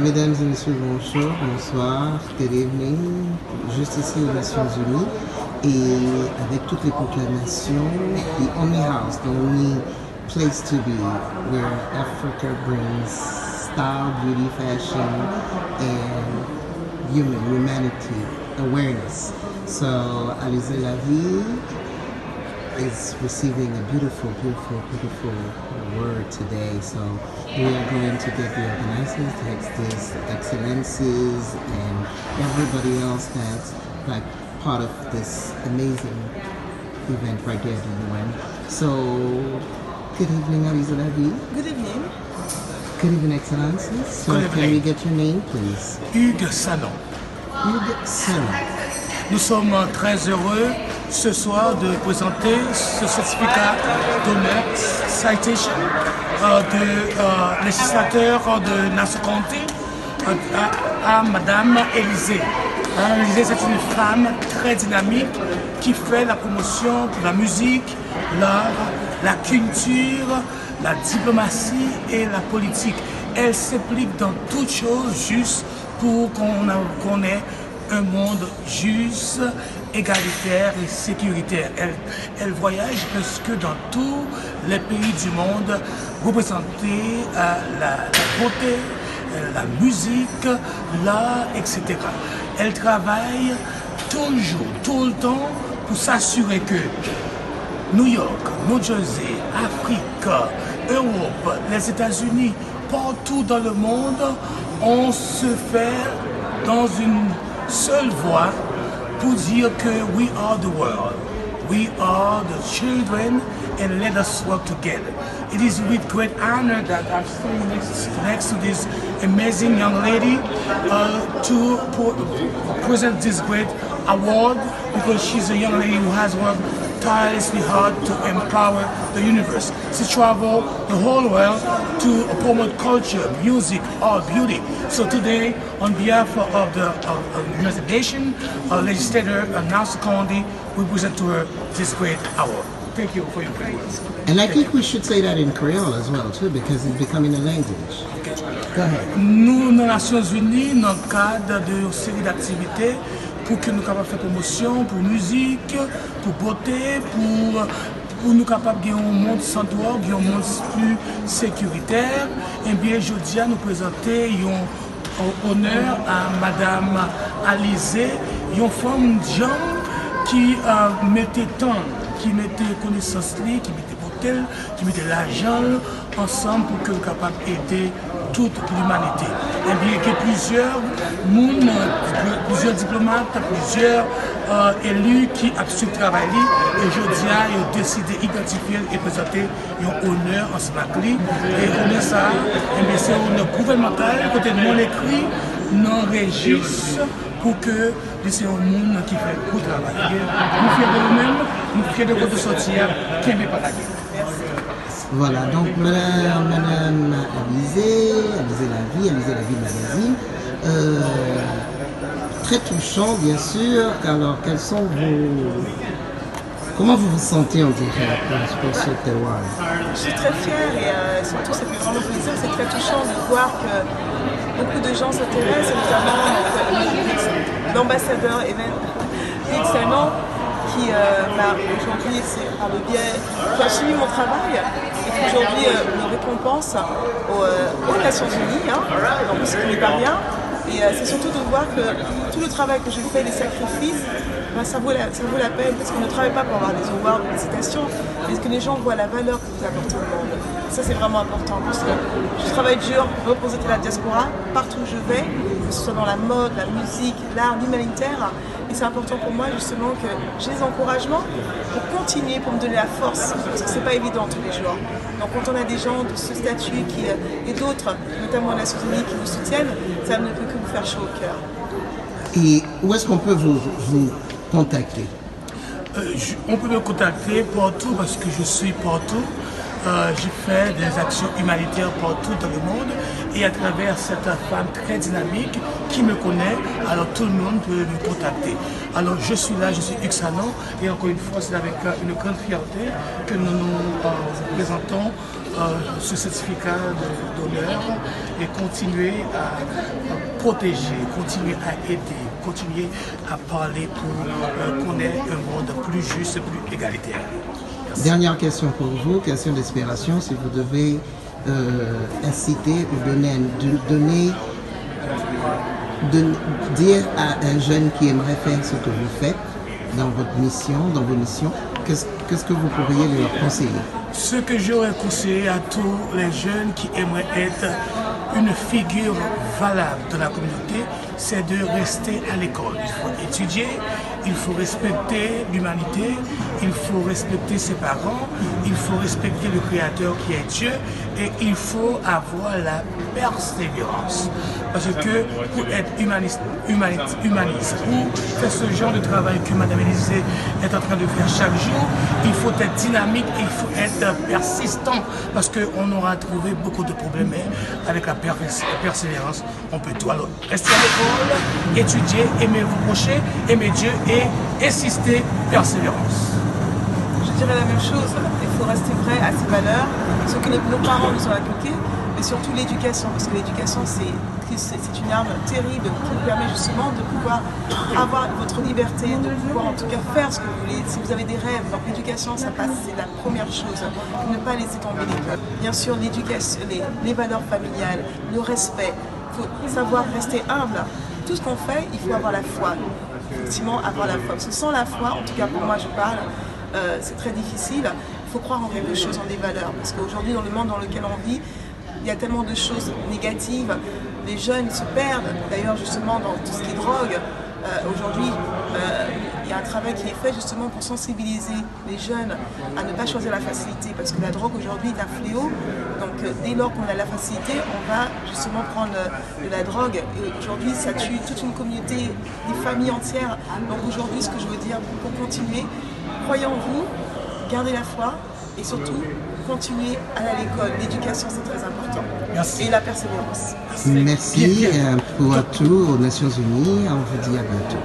Mesdames et messieurs, bonjour, bonsoir, good evening, juste ici aux Nations Unies, et avec toutes les proclamations, the only house, the only place to be, where Africa brings style, beauty, fashion, and humanity, awareness. So, Alizé La Vie is receiving a beautiful word today. So we are going to get the organizers, the excellencies, and everybody else that's like part of this amazing event right there at the UN. So good evening, Alizé La Vie. Good evening. Good evening, excellencies. So can we get your name, please? Hugues Sanon. Hugues Sanon. Nous sommes très heureux ce soir de présenter ce certificat d'honneur, citation, de législateur de Nassau County à Madame Élysée. Madame Élysée, c'est une femme très dynamique qui fait la promotion pour la musique, l'art, la culture, la diplomatie et la politique. Elle s'implique dans toutes choses juste pour qu'on ait un monde juste, égalitaire et sécuritaire. Elle voyage presque dans tous les pays du monde, représenter la beauté, la musique, l'art, etc. Elle travaille toujours, tout le temps, pour s'assurer que New York, New Jersey, Afrique, Europe, les États-Unis, partout dans le monde, on se fait dans une seule voix pour dire que we are the world, we are the children, and let us work together. It is with great honor that I'm standing next to this amazing young lady to present this great award, because she's a young lady who has worked tirelessly hard to empower the universe. She traveled the whole world to promote culture, music, art, beauty. So today, on behalf of the United Nations, legislator Nassau County, we present to her this great award. Thank you for your kind words. And I think we should say that in Creole as well, too, because it's becoming a language. Okay. Go ahead. Nous, dans les Nations Unies, dans le cadre d'une série d'activités, pour que nous capables de faire promotion, pour musique, pour beauté, pour nous capables de gagner un monde sans drogue, un monde plus sécuritaire. Et bien, aujourd'hui, nous présenter un honneur à Madame Alizé, une femme jeune qui mettait temps, qui mettait connaissance, qui mettait beauté, qui mettait l'argent ensemble pour que nous capables d'aider toute l'humanité. Et bien que plusieurs diplomates, plusieurs élus qui ont su travailler, et aujourd'hui ils ont décidé d'identifier et présenter un honneur ensemble avec lui. Et honneur ça, c'est un honneur gouvernemental, côté non écrit, non registre, pour que c'est un monde qui fait beaucoup de travail. Nous fiers de nous-mêmes, nous fiers de votre sortir, qui n'est pas la guerre. Voilà, donc Madame Alizé La Vie Magazine, très touchant bien sûr. Alors comment vous vous sentez en direct pour ce terroir? Je suis très fière et surtout ça fait vraiment plaisir, c'est très touchant de voir que beaucoup de gens s'intéressent, notamment l'ambassadeur Hugues Sanon qui aujourd'hui par le biais qui a suivi mon travail et qui aujourd'hui me récompense aux Nations Unies, donc ce qui n'est pas bien. Et c'est surtout de voir que tout le travail que je fais, les sacrifices, ça vaut la peine, parce qu'on ne travaille pas pour avoir des awards ou des citations, mais que les gens voient la valeur que vous apportez au monde. Ça c'est vraiment important, parce que je travaille dur pour représenter la diaspora partout où je vais, que ce soit dans la mode, la musique, l'art, l'humanitaire. Et c'est important pour moi justement que j'ai des encouragements pour continuer, pour me donner la force, parce que c'est pas évident tous les jours. Donc quand on a des gens de ce statut et d'autres, notamment les Nations Unies, qui vous soutiennent, ça ne peut que vous faire chaud au cœur. Et où est-ce qu'on peut vous contacter? On peut me contacter partout parce que je suis partout. J'ai fait des actions humanitaires partout dans le monde et à travers cette femme très dynamique qui me connaît, alors tout le monde peut me contacter. Alors je suis là, je suis Hugues Sanon et encore une fois c'est avec une grande fierté que nous nous présentons ce certificat d'honneur et continuer à protéger, continuer à aider, continuer à parler pour qu'on ait un monde plus juste, plus égalitaire. Merci. Dernière question pour vous, question d'inspiration, si vous devez inciter ou dire à un jeune qui aimerait faire ce que vous faites dans votre mission, dans vos missions, qu'est-ce que vous pourriez leur conseiller? Ce que j'aurais conseillé à tous les jeunes qui aimeraient être une figure valable dans la communauté, c'est de rester à l'école. Il faut étudier, il faut respecter l'humanité, il faut respecter ses parents, il faut respecter le Créateur qui est Dieu et il faut avoir la persévérance. Parce que pour être humaniste, pour faire ce genre de travail que Madame Élisée est en train de faire chaque jour, il faut être dynamique et il faut être persistant parce qu'on aura trouvé beaucoup de problèmes, mais avec la persévérance, on peut tout. Alors, restez à l'école, étudiez, aimez vos prochains, aimez Dieu et insister, persévérance. Je dirais la même chose, il faut rester vrai à ses valeurs, ce que nos parents nous ont inculqué, mais surtout l'éducation, parce que l'éducation c'est une arme terrible qui vous permet justement de pouvoir avoir votre liberté, de pouvoir en tout cas faire ce que vous voulez. Si vous avez des rêves, donc l'éducation ça passe, c'est la première chose, ne pas laisser tomber l'école. Bien sûr l'éducation, les valeurs familiales, le respect, il faut savoir rester humble. Tout ce qu'on fait, il faut avoir la foi, effectivement avoir la foi, parce que sans la foi, en tout cas pour moi je parle, c'est très difficile, il faut croire en quelque chose, en des valeurs, parce qu'aujourd'hui dans le monde dans lequel on vit, il y a tellement de choses négatives, les jeunes se perdent, d'ailleurs justement dans tout ce qui est drogue. Aujourd'hui, il y a un travail qui est fait justement pour sensibiliser les jeunes à ne pas choisir la facilité, parce que la drogue aujourd'hui est un fléau, donc dès lors qu'on a la facilité, on va justement prendre de la drogue, et aujourd'hui ça tue toute une communauté, des familles entières. Donc aujourd'hui ce que je veux dire, pour continuer, croyez en vous, gardez la foi, et surtout, continuer à aller à l'école. L'éducation, c'est très important. Merci. Et la persévérance. Merci pour tout aux Nations Unies. On vous dit à bientôt.